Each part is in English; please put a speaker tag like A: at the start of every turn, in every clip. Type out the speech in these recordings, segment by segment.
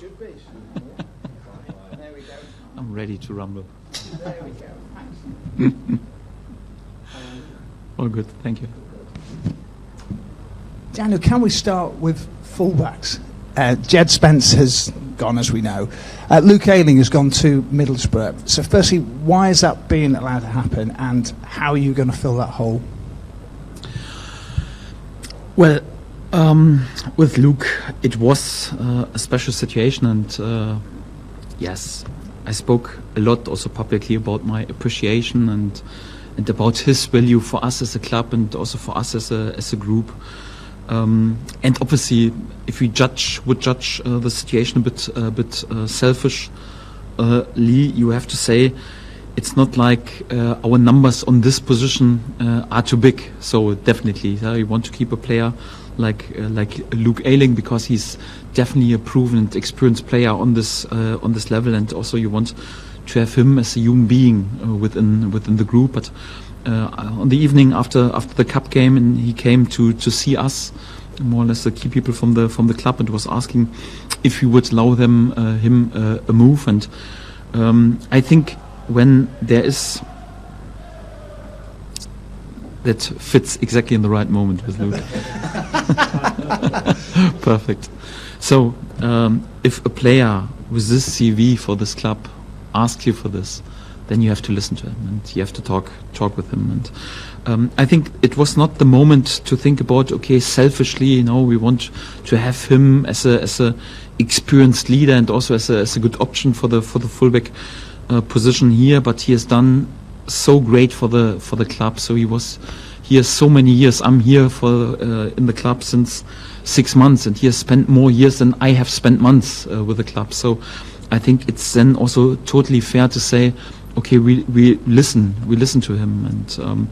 A: should be. There we go.
B: I'm ready to rumble.
A: There we go. Thanks.
B: All good, thank you.
A: Daniel, can we start with fullbacks? Jed Spence has gone, as we know. Luke Ayling has gone to Middlesbrough. So firstly, why is that being allowed to happen, and how are you going to fill that hole?
B: Well, with Luke, it was a special situation, and yes, I spoke a lot also publicly about my appreciation and about his value for us as a club and also for us as a group. And obviously, if we would judge the situation a bit selfishly, you have to say it's not like our numbers on this position are too big. So definitely, you want to keep a player like Luke Ayling, because he's definitely a proven and experienced player on this level, and also you want to have him as a human being within the group. But on the evening after the cup game, and he came to see us, more or less the key people from the club, and was asking if we would allow him a move. And I think when there is, that fits exactly in the right moment with Luke. Perfect. So if a player with this CV for this club asks you for this, then you have to listen to him and you have to talk with him. And I think it was not the moment to think about, okay, selfishly, we want to have him as a experienced leader and also as a good option for the fullback position here. But he has done so great for the club. So he was here so many years. I'm here in the club since 6 months, and he has spent more years than I have spent months with the club. So I think it's then also totally fair to say, okay, we listen to him, and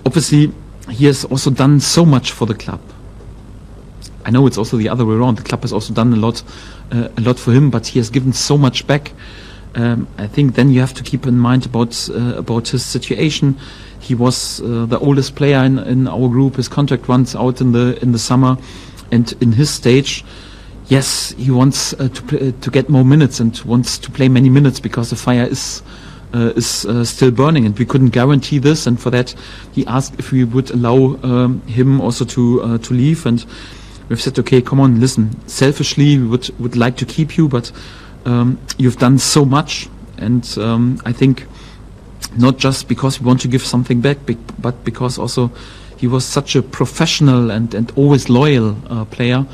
B: obviously he has also done so much for the club. I know it's also the other way around. The club has also done a lot for him, but he has given so much back. I think then you have to keep in mind about his situation. He was the oldest player in our group. His contract runs out in the summer, and in his stage, yes, he wants to get more minutes and wants to play many minutes, because the fire is still burning, and we couldn't guarantee this. And for that, he asked if we would allow him also to leave. And we've said, okay, come on, listen. Selfishly, we would like to keep you, but you've done so much, and I think not just because we want to give something back, but because also he was such a professional and always loyal player.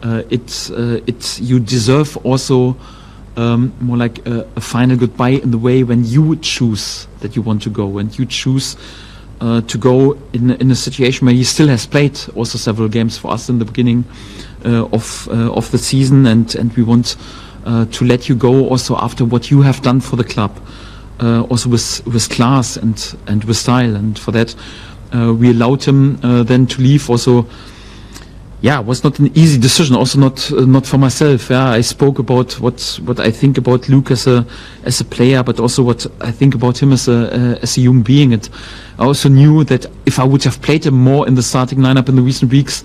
B: You deserve also more like a final goodbye in the way when you would choose that you want to go, and you choose to go in a situation where he still has played also several games for us in the beginning of the season, and we want to let you go also after what you have done for the club, also with class and with style. And for that, we allowed him then to leave. Also, it was not an easy decision. Also not for myself. I spoke about what I think about Luke as a player, but also what I think about him as a human being. And I also knew that if I would have played him more in the starting lineup in the recent weeks,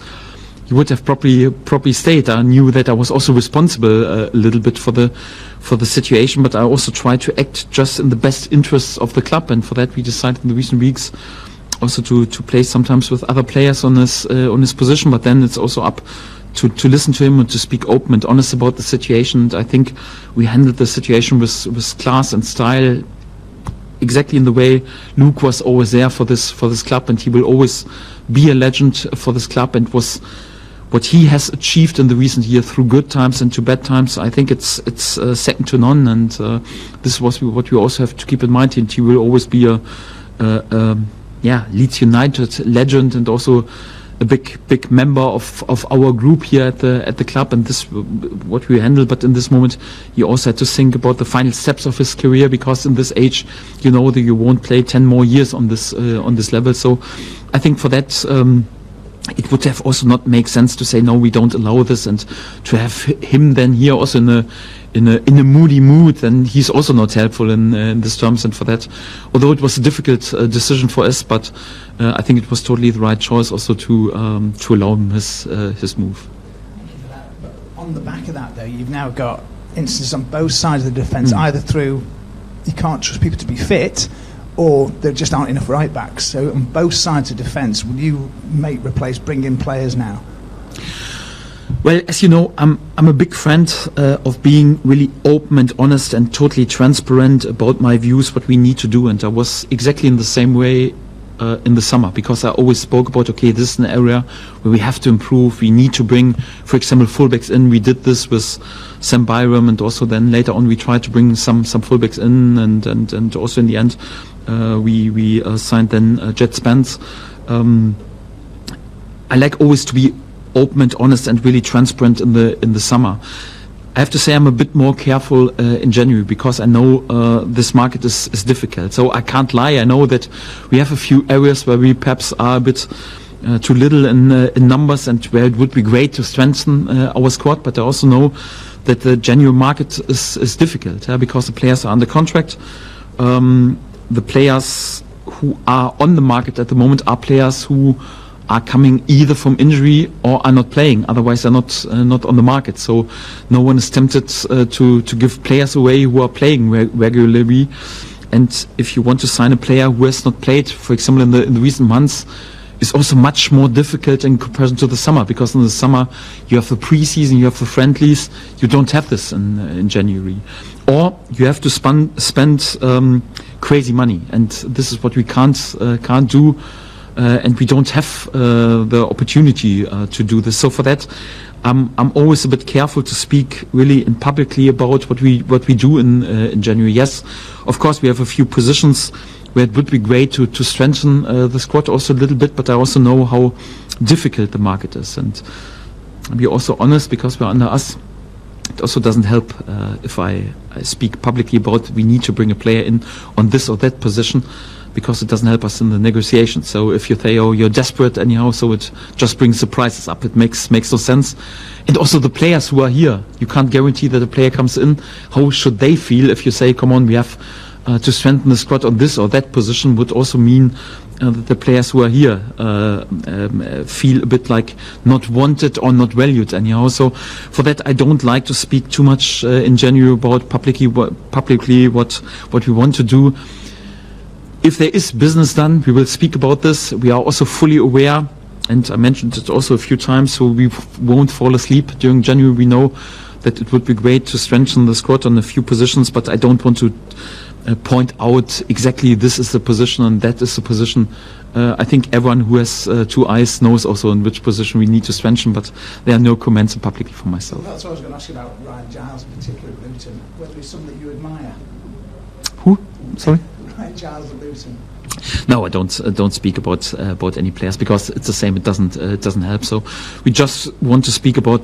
B: he would have probably stayed. I knew that I was also responsible a little bit for the situation, but I also tried to act just in the best interests of the club. And for that, we decided in the recent weeks also to play sometimes with other players on his position. But then it's also up to listen to him and to speak open and honest about the situation. And I think we handled the situation with class and style, exactly in the way Luke was always there for this club, and he will always be a legend for this club. And was what he has achieved in the recent year through good times and to bad times, I think it's second to none. And this was what we also have to keep in mind. And he will always be a Leeds United legend, and also a big member of our group here at the club. And this what we handle. But in this moment, he also had to think about the final steps of his career, because in this age, that you won't play 10 more years on this level. So I think for that, it would have also not make sense to say no, we don't allow this, and to have him then here also in a moody mood, then he's also not helpful in these terms. And for that, although it was a difficult decision for us, but I think it was totally the right choice also to allow him his move.
A: On the back of that, though, you've now got instances on both sides of the defence, either through you can't trust people to be fit, or there just aren't enough right backs. So on both sides of defence, will you bring in players now?
B: Well, as you know, I'm a big friend of being really open and honest and totally transparent about my views, what we need to do. And I was exactly in the same way in the summer, because I always spoke about, okay, this is an area where we have to improve. We need to bring, for example, fullbacks in. We did this with Sam Byram, and also then later on we tried to bring some fullbacks in, and also in the end we signed then Jet Spence. I like always to be open and honest and really transparent in the summer. I have to say I'm a bit more careful in January, because I know this market is difficult. So I can't lie. I know that we have a few areas where we perhaps are a bit too little in numbers, and where it would be great to strengthen our squad. But I also know that the January market is difficult, because the players are under contract. The players who are on the market at the moment are players who are coming either from injury or are not playing. Otherwise, they're not on the market. So no one is tempted to give players away who are playing regularly. And if you want to sign a player who has not played, for example, in the recent months, it's also much more difficult in comparison to the summer, because in the summer you have the preseason, you have the friendlies. You don't have this in January, or you have to spend crazy money, and this is what we can't do. And we don't have the opportunity to do this. So for that, I'm always a bit careful to speak really publicly about what we do in January. Yes, of course we have a few positions where it would be great to strengthen the squad also a little bit, but I also know how difficult the market is, and be also honest, because we're under us. It also doesn't help if I speak publicly about we need to bring a player in on this or that position, because it doesn't help us in the negotiations. So if you say, oh, you're desperate anyhow, so it just brings the prices up. It makes no sense. And also the players who are here, you can't guarantee that a player comes in. How should they feel if you say, come on, we have to strengthen the squad on this or that position? Would also mean that the players who are here feel a bit like not wanted or not valued anyhow. So for that, I don't like to speak too much in January about publicly what we want to do. If there is business done, we will speak about this. We are also fully aware, and I mentioned it also a few times, so we won't fall asleep during January. We know that it would be great to strengthen the squad on a few positions, but I don't want to point out exactly this is the position and that is the position. I think everyone who has two eyes knows also in which position we need to strengthen, but there are no comments publicly from myself.
A: Well, that's what I was going to ask you about Ryan Giles, particularly at Luton. Whether it's something that you admire?
B: Who? Sorry?
A: Ryan Giles at Luton.
B: No, I don't speak about any players, because it's the same. It doesn't help. So we just want to speak about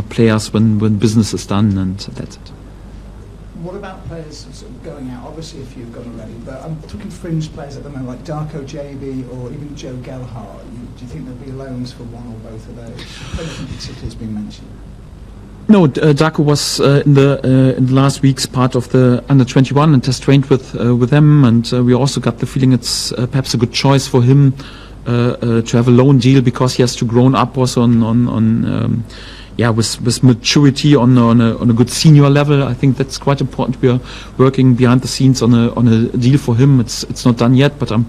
B: players when business is done, and that's it.
A: What about players sort of going out? Obviously, a few have gone already, but I'm talking fringe players at the moment, like Darko JB or even Joe Gelhardt. Do you think there'll be loans for one or both of those? Anything particularly has been mentioned?
B: No, Darko was in the last weeks part of the under-21 and has trained with them, and we also got the feeling it's perhaps a good choice for him to have a loan deal, because he has to grow up also with maturity on a good senior level. I think that's quite important. We are working behind the scenes on a deal for him. It's not done yet, but I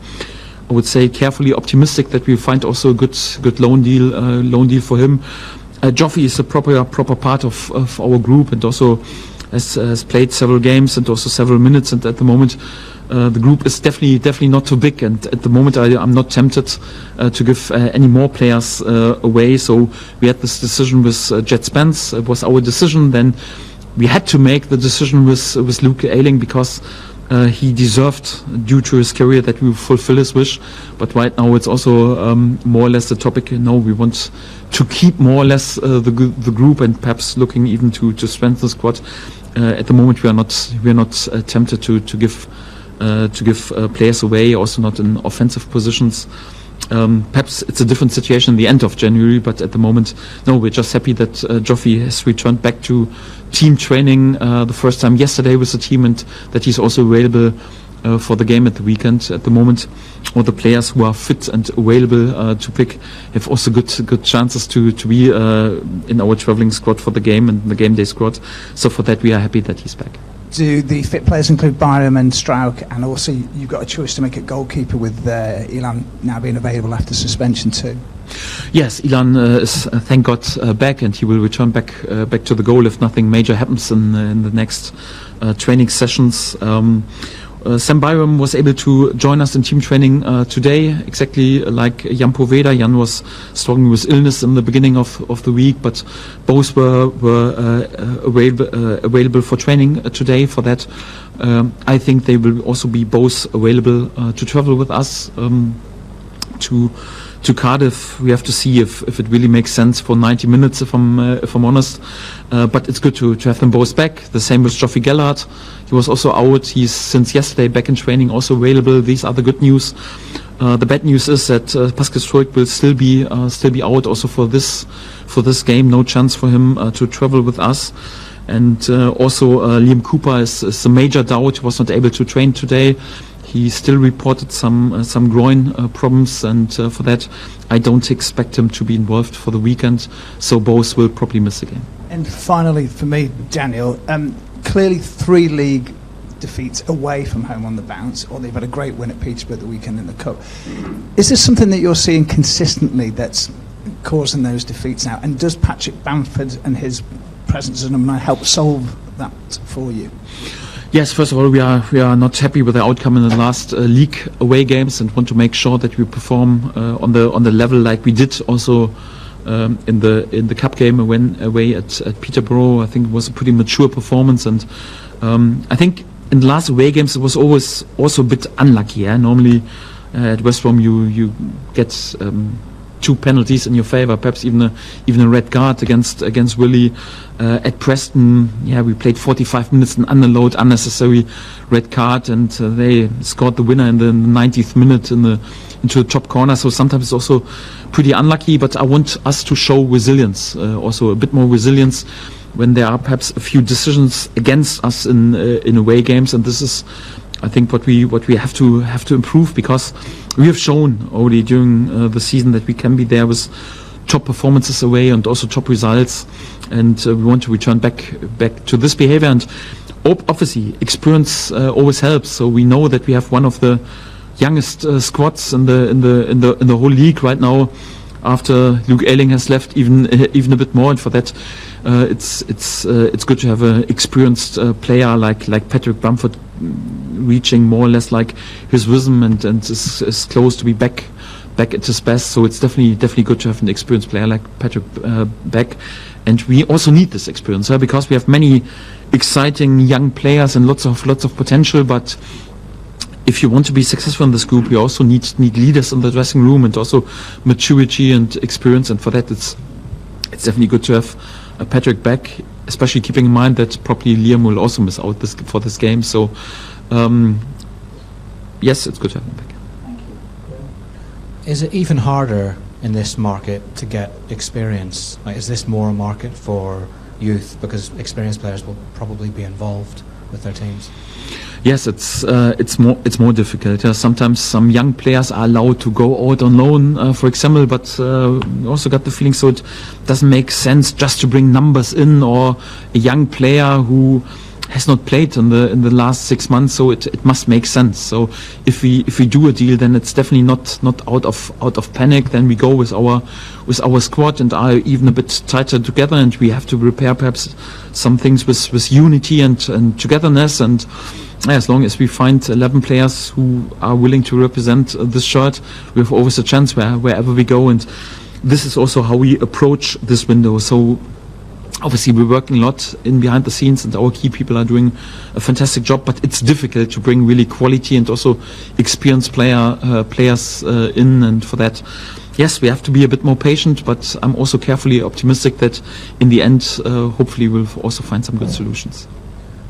B: would say carefully optimistic that we find also a good loan deal for him. Joffy is a proper part of our group, and also has played several games and also several minutes. And at the moment, the group is definitely not too big. And at the moment, I'm not tempted to give any more players away. So we had this decision with Jet Spence. It was our decision. Then we had to make the decision with Luke Ayling, because he deserved, due to his career, that we fulfill his wish. But right now it's also more or less the topic. No, we want to keep more or less the group, and perhaps looking even to strengthen the squad. At the moment, we are not tempted to give players away, also not in offensive positions. Perhaps it's a different situation in the end of January, but at the moment, no, we're just happy that Joffy has returned back to team training the first time yesterday with the team, and that he's also available for the game at the weekend. At the moment, all the players who are fit and available to pick have also good chances to be in our travelling squad for the game and the game day squad. So for that, we are happy that he's back.
A: Do the fit players include Byram and Strauch, and also you've got a choice to make a goalkeeper with Ilan now being available after suspension too?
B: Yes, Ilan is thank God back, and he will return back to the goal if nothing major happens in the next training sessions. Sam Byram was able to join us in team training today, exactly like Jan Poveda. Jan was struggling with illness in the beginning of the week, but both were available for training today. For that, I think they will also be both available to travel with us to Cardiff. We have to see if it really makes sense for 90 minutes, if I'm honest. But it's good to have them both back. The same with Geoffrey Gellard. He was also out. He's since yesterday back in training, also available. These are the good news. The bad news is that Pascal Struijk will still be out also for this game. No chance for him to travel with us. And also Liam Cooper is a major doubt. He was not able to train today. He still reported some groin problems, and for that, I don't expect him to be involved for the weekend. So both will probably miss the game. And
A: finally, for me, Daniel, clearly 3 league defeats away from home on the bounce, or they've had a great win at Peterborough the weekend in the Cup. Is this something that you're seeing consistently that's causing those defeats now? And does Patrick Bamford and his presence as number 9 help solve that for you?
B: Yes, first of all, we are not happy with the outcome in the last league away games, and want to make sure that we perform on the level like we did also in the cup game away at Peterborough. I think it was a pretty mature performance, and I think in the last away games it was always also a bit unlucky. Yeah? Normally at West Brom you get 2 penalties in your favour, perhaps even a red card against Willie. At Preston, we played 45 minutes, an unallowed, unnecessary red card, and they scored the winner in the 90th minute into the top corner. So sometimes it's also pretty unlucky, but I want us to show resilience, also a bit more resilience when there are perhaps a few decisions against us in away games, and this is, I think, what we have to improve, because we have shown already during the season that we can be there with top performances away and also top results, and we want to return back to this behavior. And obviously, experience always helps. So we know that we have one of the youngest squads in the whole league right now. After Luke Ayling has left, even a bit more, and for that, it's good to have an experienced player like Patrick Bamford reaching more or less like his rhythm and is close to be back at his best. So it's definitely good to have an experienced player like Patrick back, and we also need this experience because we have many exciting young players and lots of potential. But if you want to be successful in this group, you also need leaders in the dressing room and also maturity and experience. And for that, it's definitely good to have Patrick back, especially keeping in mind that probably Liam will also miss out for this game. So yes, it's good to have him back.
C: Thank you. Is it even harder in this market to get experience? Like, is this more a market for youth because experienced players will probably be involved with their teams?
B: Yes, it's more difficult. Sometimes some young players are allowed to go out on loan, for example, but also got the feeling so it doesn't make sense just to bring numbers in, or a young player who has not played in the last 6 months. So it must make sense. So if we do a deal, then it's definitely not out of panic. Then we go with our squad and are even a bit tighter together, and we have to repair perhaps some things with unity and togetherness. And as long as we find 11 players who are willing to represent this shirt, we have always a chance wherever we go. And this is also how we approach this window. So obviously we're working a lot behind the scenes, and our key people are doing a fantastic job, but it's difficult to bring really quality and also experienced players in. And for that, yes, we have to be a bit more patient, but I'm also carefully optimistic that in the end, hopefully we'll also find some good solutions.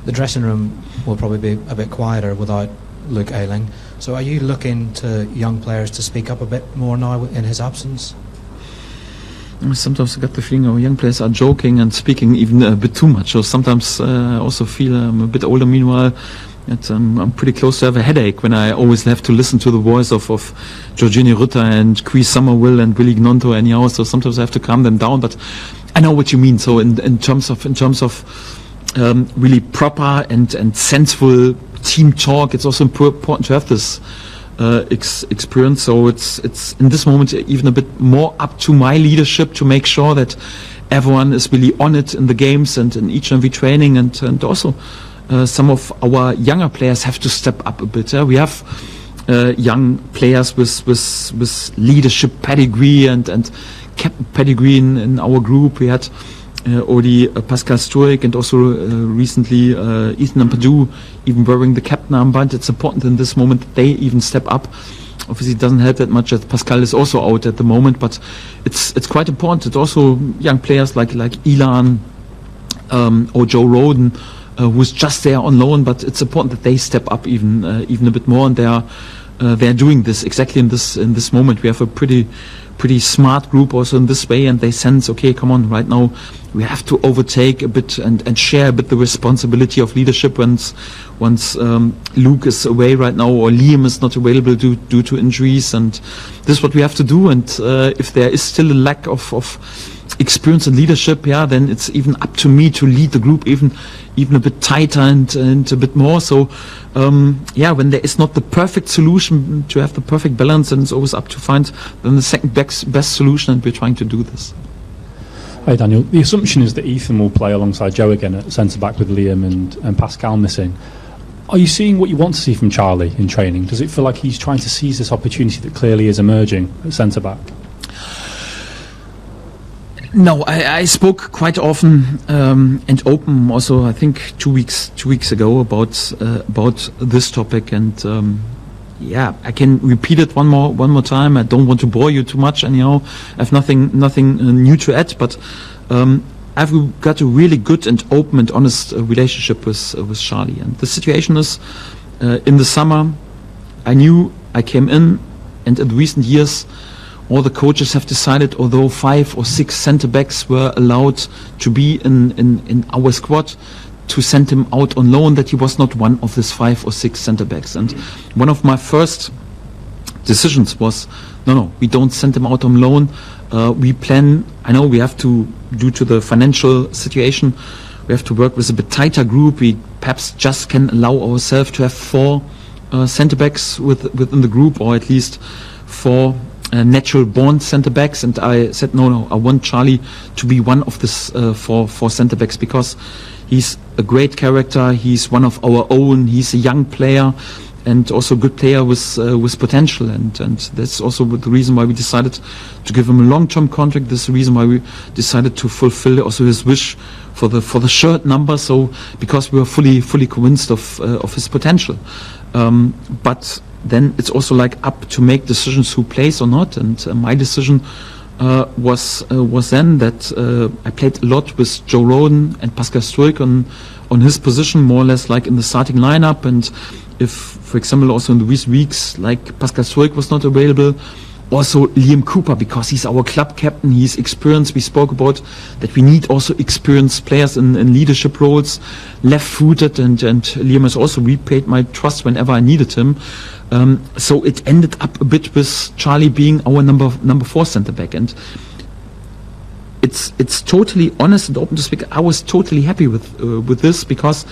C: The dressing room will probably be a bit quieter without Luke Ayling. So are you looking to young players to speak up a bit more now in his absence?
B: Sometimes I get the feeling our young players are joking and speaking even a bit too much. So sometimes I also feel I'm a bit older. Meanwhile, I'm pretty close to have a headache when I always have to listen to the voice of Jorginho Rutter and Chris Summerville and Willy Gnonto anyhow. So sometimes I have to calm them down. But I know what you mean. So in terms of really proper and sensible team talk, it's also important to have this experience. So it's in this moment even a bit more up to my leadership to make sure that everyone is really on it in the games and in each and every training, and also some of our younger players have to step up a bit. We have young players with leadership pedigree and captain pedigree in our group. We had already Pascal Sturck and also recently Ethan Ampadu even wearing the captain armband. It's important in this moment that they even step up. Obviously, it doesn't help that much that Pascal is also out at the moment, but it's quite important. It's also young players like Elan or Joe Roden, who's just there on loan, but it's important that they step up even a bit more, and they're doing this exactly in this moment. We have a pretty smart group also in this way, and they sense, okay, come on, right now we have to overtake a bit and share a bit the responsibility of leadership once Luke is away right now or Liam is not available due to injuries, and this is what we have to do. And if there is still a lack of experience and leadership, then it's even up to me to lead the group even a bit tighter and a bit more. So when there is not the perfect solution to have the perfect balance, and it's always up to find then the second best solution, and we're trying to do this.
D: Hi Daniel, the assumption is that Ethan will play alongside Joe again at centre-back with Liam and Pascal missing. Are you seeing what you want to see from Charlie in training? Does it feel like he's trying to seize this opportunity that clearly is emerging at centre-back?
B: No, I spoke quite often and open also, I think 2 weeks ago about this topic, and I can repeat it one more time. I don't want to bore you too much anyhow. I have nothing new to add, but I've got a really good and open and honest relationship with Charlie. And the situation is, in the summer, I knew I came in, and in recent years, all the coaches have decided, although 5 or 6 centre-backs were allowed to be in our squad, to send him out on loan, that he was not one of these 5 or 6 centre-backs. And one of my first decisions was, no, we don't send him out on loan. We plan, I know we have to, due to the financial situation, we have to work with a bit tighter group. We perhaps just can allow ourselves to have 4 centre-backs within the group, or at least 4 natural born centre-backs. And I said, no, I want Charlie to be one of these 4 centre-backs, because he's a great character, he's one of our own, he's a young player and also a good player with potential, and that's also the reason why we decided to give him a long-term contract. This is the reason why we decided to fulfill also his wish for the shirt number, so because we were fully convinced of his potential. But then it's also up to make decisions who plays or not, and my decision was then that I played a lot with Joe Roden and Pascal Sturck on his position, more or less in the starting lineup. And if, for example, also in the recent weeks, Pascal Sturck was not available, also Liam Cooper, because he's our club captain, he's experienced. We spoke about that we need also experienced players in leadership roles, left-footed, and Liam has also repaid my trust whenever I needed him. So it ended up a bit with Charlie being our number 4 centre-back, and it's totally honest and open to speak. I was totally happy with this, because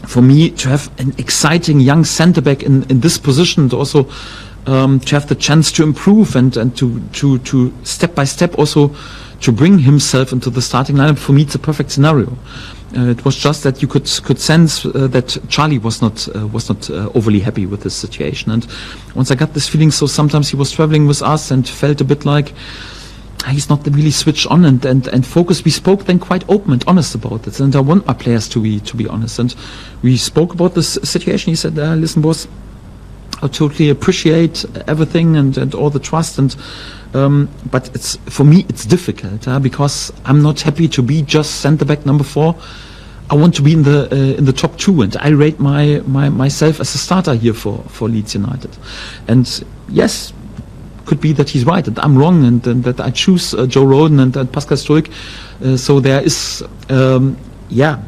B: for me to have an exciting young centre-back in this position, and also to have the chance to improve and to step by step also to bring himself into the starting lineup, for me it's a perfect scenario. It was just that you could sense that Charlie was not overly happy with this situation, and once I got this feeling, so sometimes he was traveling with us and felt a bit like he's not really switched on and focused. We spoke then quite open and honest about it, and I want my players to be honest, and we spoke about this situation. He said, listen boss, I totally appreciate everything and all the trust, and but it's, for me it's difficult because I'm not happy to be just centre-back number 4. I want to be in the top 2, and I rate myself as a starter here for Leeds United. And yes, could be that he's right and I'm wrong, and that I choose Joe Roden and Pascal Sturck. So there is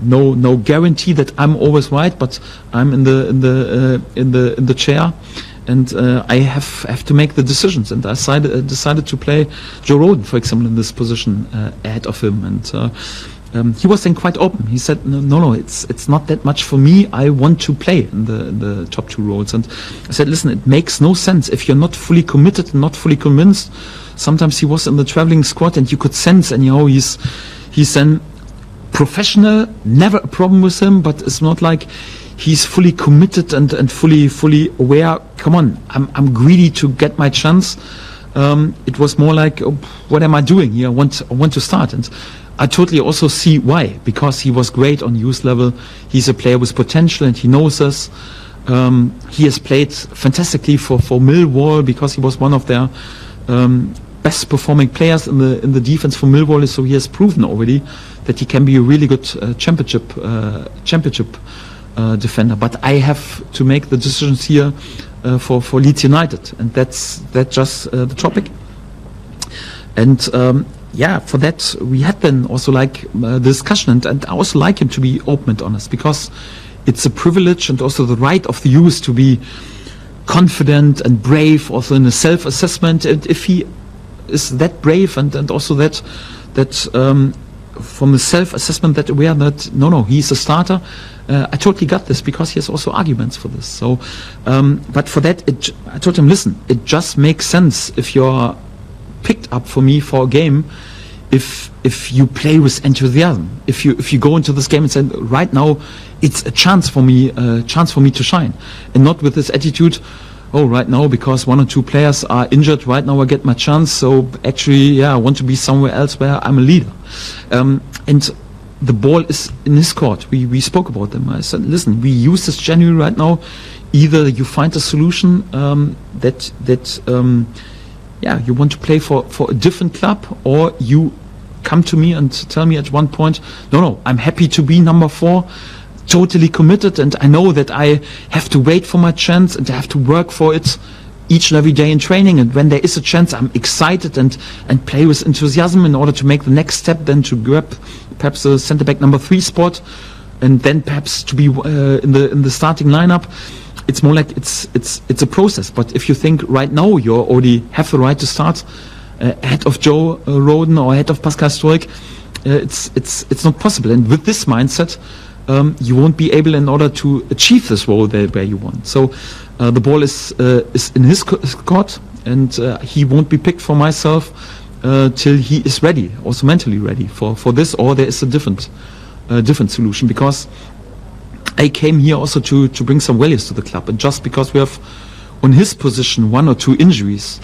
B: no guarantee that I'm always right, but I'm in the chair, and I have to make the decisions. And I decided to play Joe Rodon, for example, in this position ahead of him. And he was then quite open. He said, no, it's not that much for me. I want to play in the top 2 roles. And I said, listen, it makes no sense if you're not fully committed and not fully convinced. Sometimes he was in the traveling squad, and you could sense, anyhow, he's then professional, never a problem with him, but it's not like he's fully committed and fully aware. Come on, I'm greedy to get my chance. It was more like, what am I doing here? I want to start. And I totally also see why, because he was great on youth level. He's a player with potential, and he knows us. He has played fantastically for Millwall, because he was one of their best performing players in the defense for Millwall. So he has proven already that he can be a really good championship defender. But I have to make the decisions here for Leeds United, and that's just the topic. And for that we had then also like discussion, and I also like him to be open and honest, because it's a privilege and also the right of the youth to be confident and brave, also in a self-assessment. And if he is that brave and also that from the self-assessment, that aware that no, he's a starter, I totally got this, because he has also arguments for this. So, but for that, I told him, listen, it just makes sense if you're picked up for me for a game, if you play with enthusiasm, if you go into this game and say, right now it's a chance for me to shine, and not with this attitude, right now because 1 or 2 players are injured, right now I get my chance, so actually I want to be somewhere else where I'm a leader. And the ball is in his court. We spoke about them. I said, listen, we use this January right now. Either you find a solution that you want to play for a different club, or you come to me and tell me at one point, no, I'm happy to be number 4, totally committed, and I know that I have to wait for my chance and I have to work for it each and every day in training, and when there is a chance I'm excited and play with enthusiasm in order to make the next step, then to grab perhaps a centre back number 3 spot, and then perhaps to be in the starting lineup. It's more like it's a process. But if you think right now you already have the right to start ahead of Joe Rodon or ahead of Pascal Stoic, it's not possible. And with this mindset, you won't be able in order to achieve this role there where you want. So the ball is in his court, and he won't be picked for myself till he is ready, also mentally ready for this, or there is a different solution, because I came here also to bring some values to the club. And just because we have on his position 1 or 2 injuries,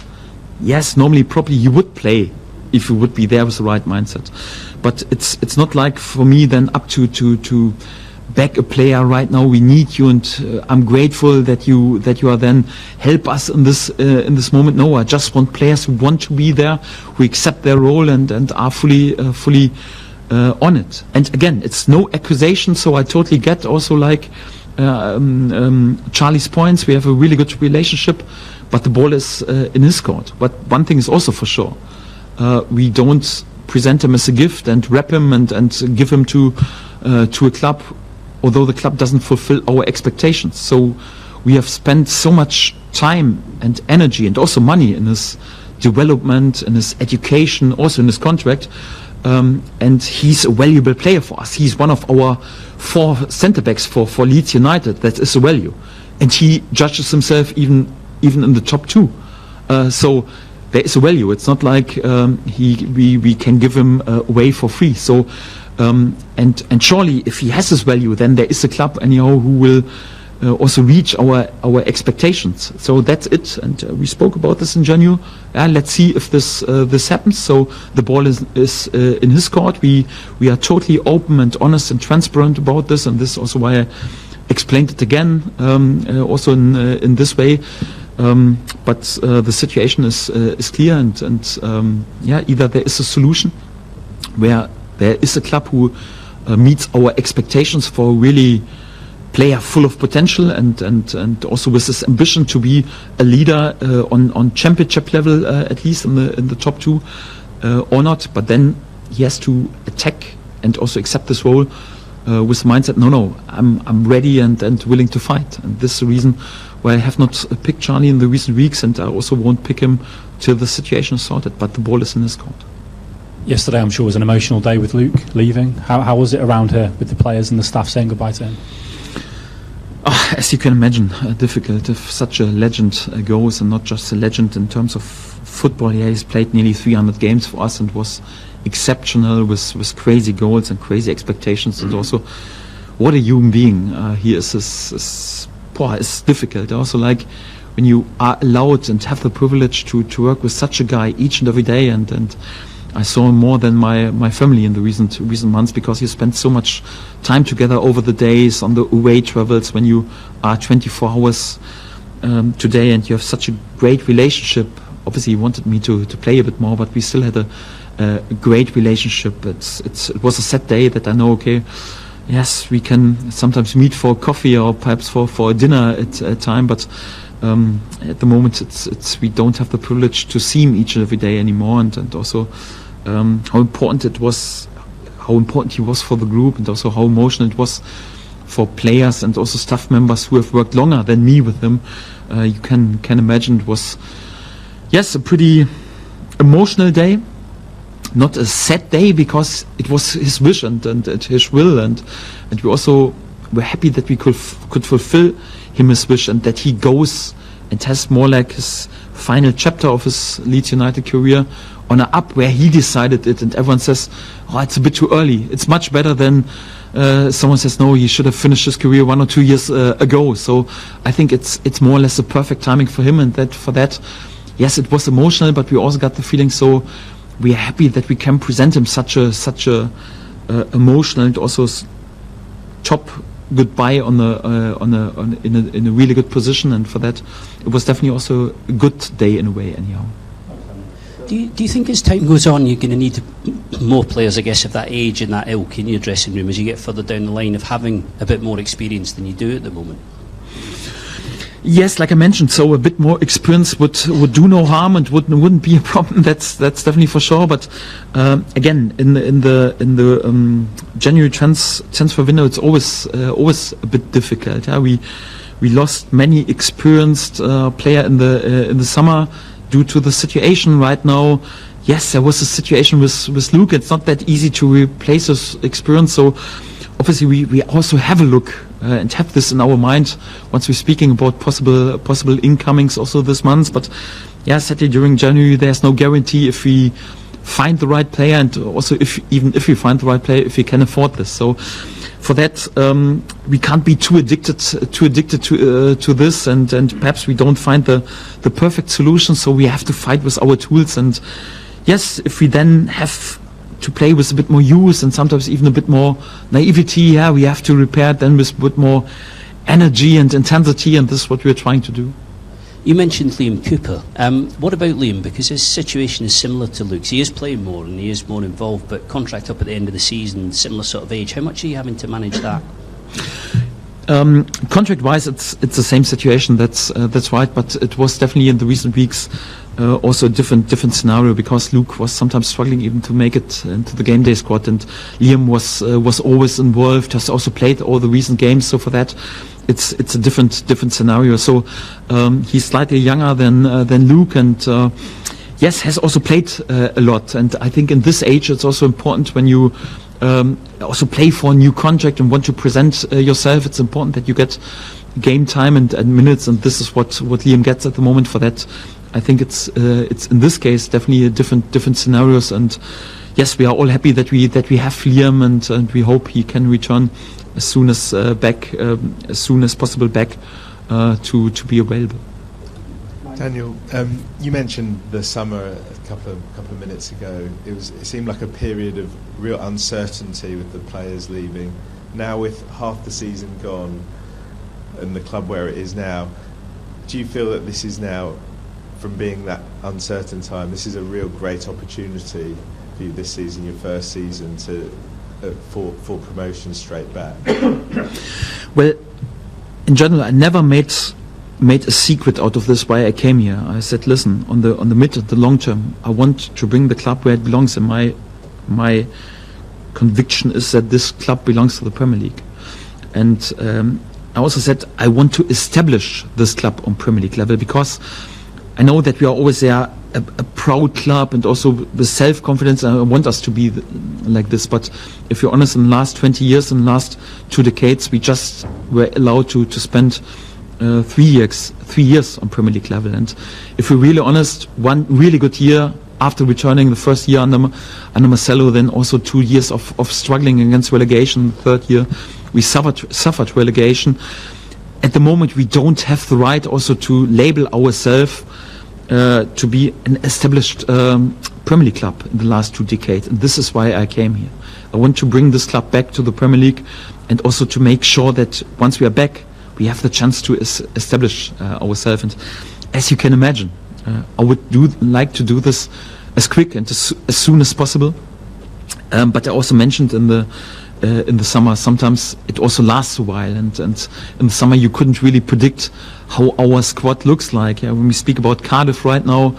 B: yes, normally probably he would play if he would be there with the right mindset. But it's not like for me then up to back a player right now. We need you, and I'm grateful that you are then help us in this moment. No, I just want players who want to be there, who accept their role and are fully on it. And again, it's no accusation, so I totally get also like Charlie's points. We have a really good relationship, but the ball is in his court. But one thing is also for sure, we don't present him as a gift and wrap him and give him to a club, although the club doesn't fulfill our expectations. So we have spent so much time and energy and also money in his development, in his education, also in his contract. And he's a valuable player for us. He's one of our 4 centre backs for Leeds United. That is a value, and he judges himself even in the top 2. So there is a value. It's not like we can give him away for free. So and surely if he has this value, then there is a club anyhow who will also reach our expectations. So that's it, and we spoke about this in January. Let's see if this happens. So the ball is in his court. We are totally open and honest and transparent about this, and this is also why I explained it again, also in this way. But the situation is clear, and either there is a solution where there is a club who meets our expectations for a really player full of potential and also with this ambition to be a leader on championship level, at least in the top 2, or not. But then he has to attack and also accept this role with the mindset, no, I'm ready and willing to fight. And this is the reason why I have not picked Charlie in the recent weeks, and I also won't pick him till the situation is sorted. But the ball is in his court.
D: Yesterday, I'm sure, was an emotional day with Luke leaving. How was it around here with the players and the staff saying goodbye to him?
B: As you can imagine, difficult if such a legend goes, and not just a legend in terms of football. Yeah, he's played nearly 300 games for us and was exceptional with crazy goals and crazy expectations. And also, what a human being he is. It's difficult. Also, like when you are allowed and have the privilege to work with such a guy each and every day, and I saw him more than my family in the recent months, because you spend so much time together over the days on the away travels when you are 24 hours today, and you have such a great relationship. Obviously, he wanted me to play a bit more, but we still had a great relationship. It was a sad day that I know, okay, yes, we can sometimes meet for coffee or perhaps for a dinner at a time, but at the moment we don't have the privilege to see him each and every day anymore, and also how important he was for the group, and also how emotional it was for players and also staff members who have worked longer than me with him. You can imagine it was, yes, a pretty emotional day, not a sad day, because it was his wish and his will, and we also were happy that we could fulfill him his wish, and that he goes and has more like his final chapter of his Leeds United career on a up where he decided it, and everyone says, oh, it's a bit too early. It's much better than someone says, no, he should have finished his career 1 or 2 years ago. So I think it's more or less the perfect timing for him, and that for that, yes, it was emotional, but we also got the feeling, so we are happy that we can present him such a emotional and also top goodbye in a really good position, and for that it was definitely also a good day in a way anyhow.
E: Do you think as time goes on you're going to need more players, I guess, of that age and that ilk in your dressing room as you get further down the line of having a bit more experience than you do at the moment?
B: Yes, like I mentioned, so a bit more experience would do no harm and wouldn't be a problem. That's definitely for sure. But again, in the January transfer window, it's always a bit difficult. Yeah? We lost many experienced player in the summer due to the situation right now. Yes, there was a situation with Luke. It's not that easy to replace his experience. So obviously we also have a look and have this in our mind once we're speaking about possible incomings also this month. But yeah, sadly during January there's no guarantee if we find the right player, and also if we find the right player, if we can afford this. So for that we can't be too addicted to this, and perhaps we don't find the perfect solution. So we have to fight with our tools, and yes, if we then have to play with a bit more youth and sometimes even a bit more naivety, yeah, we have to repair it then with a bit more energy and intensity, and this is what we're trying to do.
E: You mentioned Liam Cooper. What about Liam? Because his situation is similar to Luke's. He is playing more and he is more involved, but contract up at the end of the season, similar sort of age. How much are you having to manage that?
B: Contract-wise, it's the same situation. That's right. But it was definitely in the recent weeks also a different scenario, because Luke was sometimes struggling even to make it into the game day squad, and Liam was always involved. Has also played all the recent games. So for that, it's a different scenario. So he's slightly younger than Luke, and yes, has also played a lot. And I think in this age, it's also important when you also play for a new contract and want to present yourself. It's important that you get game time and minutes, and this is what Liam gets at the moment. For that, I think it's in this case definitely a different scenarios. And yes, we are all happy that we have Liam, and we hope he can return as soon as possible back to be available.
F: Daniel, you mentioned the summer a couple of minutes ago. It seemed like a period of real uncertainty with the players leaving. Now, with half the season gone and the club where it is now, do you feel that this is now, from being that uncertain time, this is a real great opportunity for you this season, your first season, for promotion straight back?
B: Well, in general, I never made a secret out of this why I came here. I said, listen, on the mid and the long term, I want to bring the club where it belongs, and my conviction is that this club belongs to the Premier League. And I also said I want to establish this club on Premier League level, because I know that we are always there, a proud club, and also with self-confidence. I want us to be like this. But if you're honest, in the last 20 years, in the last 2 decades, we just were allowed to spend 3 years on Premier League level. And if we're really honest, one really good year after returning, the first year under Marcelo, then also 2 years of struggling against relegation. The third year we suffered relegation. At the moment, we don't have the right also to label ourselves to be an established Premier League club in the last 2 decades. And this is why I came here. I want to bring this club back to the Premier League, and also to make sure that once we are back, we have the chance to establish ourselves. And as you can imagine, I would like to do this as quick and as soon as possible. But I also mentioned in the summer, sometimes it also lasts a while, and in the summer you couldn't really predict how our squad looks like. When we speak about Cardiff right now,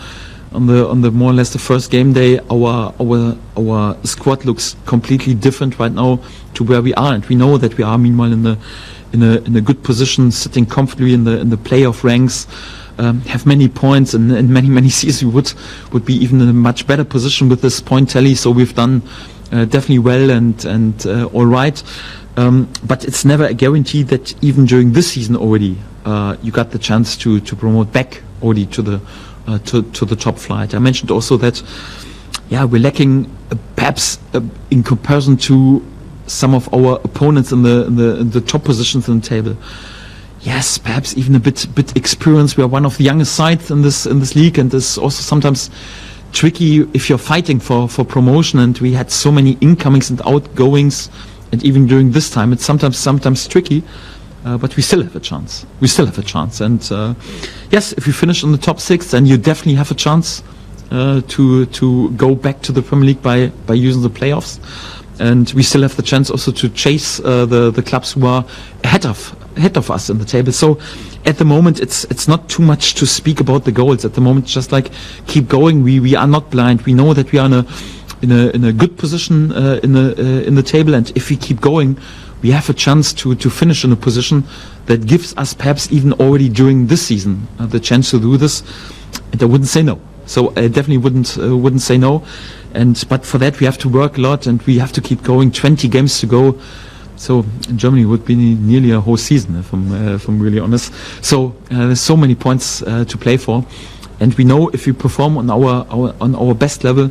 B: on the more or less the first game day, our squad looks completely different right now to where we are, and we know that we are meanwhile in a good position, sitting comfortably in the playoff ranks. Have many points, and in many seasons we would be even in a much better position with this point tally. So we've done definitely well and all right, but it's never a guarantee that even during this season already you got the chance to promote back already to the top flight. I mentioned also that we're lacking perhaps in comparison to some of our opponents in the top positions in the table. Yes, perhaps even a bit experience. We are one of the youngest sides in this league, and it's also sometimes tricky if you're fighting for promotion. And we had so many incomings and outgoings, and even during this time, it's sometimes tricky. But we still have a chance. And yes, if you finish in the top 6, then you definitely have a chance to go back to the Premier League by using the playoffs. And we still have the chance also to chase the clubs who are ahead of us in the table. So at the moment, it's not too much to speak about the goals. At the moment, just like keep going. We are not blind. We know that we are in a good position in the table, and if we keep going, we have a chance to finish in a position that gives us perhaps even already during this season the chance to do this. And I wouldn't say no. So I definitely wouldn't say no. But for that we have to work a lot, and we have to keep going. 20 games to go. So in Germany it would be nearly a whole season, if I'm really honest. So there's so many points to play for, and we know if we perform on our best level,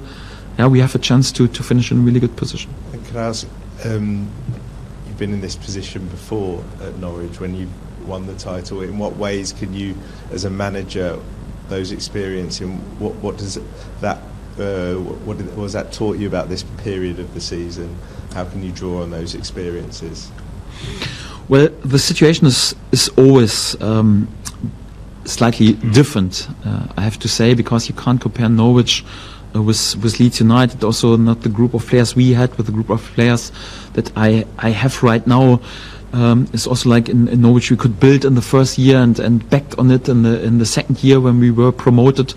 B: we have a chance to finish in a really good position.
F: And can I ask, you've been in this position before at Norwich when you won the title. In what ways can you, as a manager, those experiences, what does that what was that taught you about this period of the season? How can you draw on those experiences?
B: Well, the situation is always slightly different, I have to say, because you can't compare Norwich with Leeds United, also not the group of players we had with the group of players that I have right now. It's also like in Norwich we could build in the first year and backed on it in the second year when we were promoted.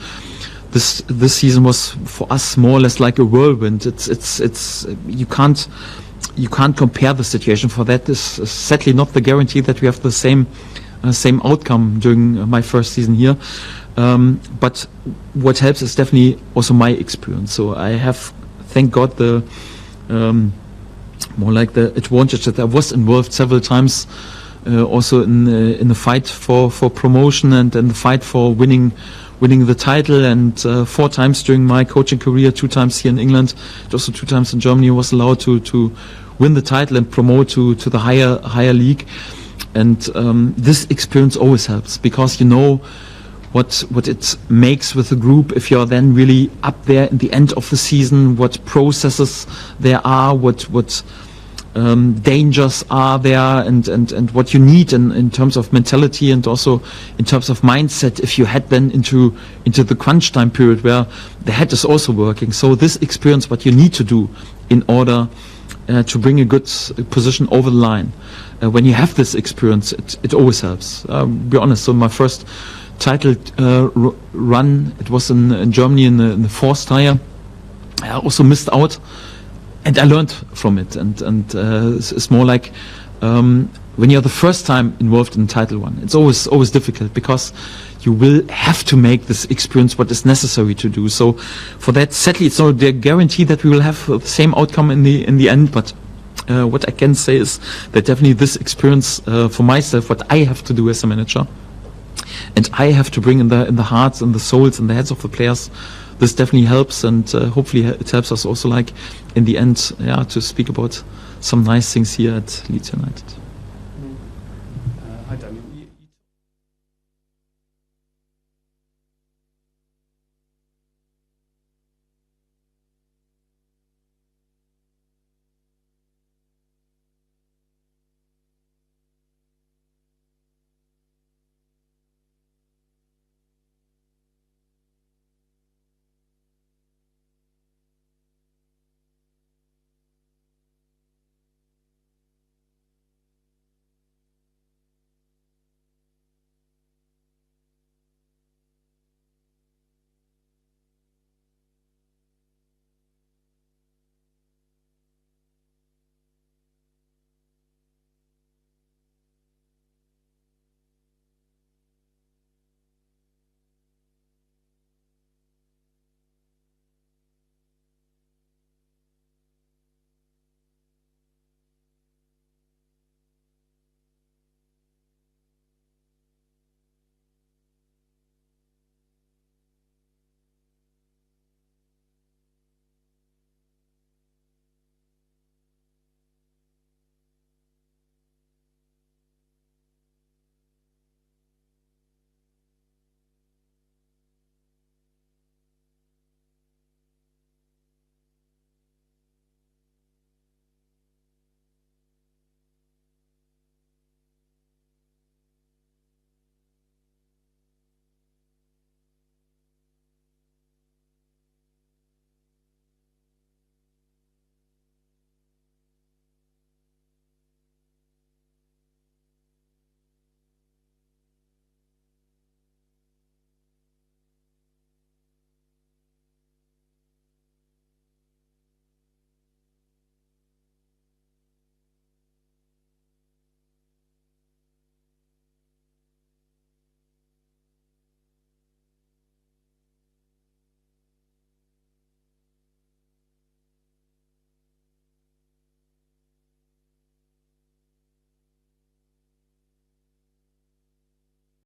B: This season was for us more or less like a whirlwind. It's you can't compare the situation. For that is sadly not the guarantee that we have the same outcome during my first season here. But what helps is definitely also my experience. So I have, thank God, the more like the advantage that I was involved several times, also in the fight for promotion and in the fight for winning the title, and 4 times during my coaching career, 2 times here in England, also 2 times in Germany, was allowed to win the title and promote to the higher league. And this experience always helps, because you know what it makes with the group if you're then really up there in the end of the season, what processes there are, what dangers are there, and what you need in terms of mentality and also in terms of mindset if you head then into the crunch time period where the head is also working. So this experience, what you need to do in order to bring a good position over the line, when you have this experience, it always helps. Be honest, so my first title run, it was in Germany in the 4th tier. I also missed out and I learned from it, and it's more like when you're the first time involved in Title One, it's always difficult because you will have to make this experience what is necessary to do. So for that, sadly, it's not a guarantee that we will have the same outcome in the end, but what I can say is that definitely this experience for myself, what I have to do as a manager, and I have to bring in the hearts and the souls and the heads of the players, this definitely helps, and hopefully it helps us also, like in the end, to speak about some nice things here at Leeds United.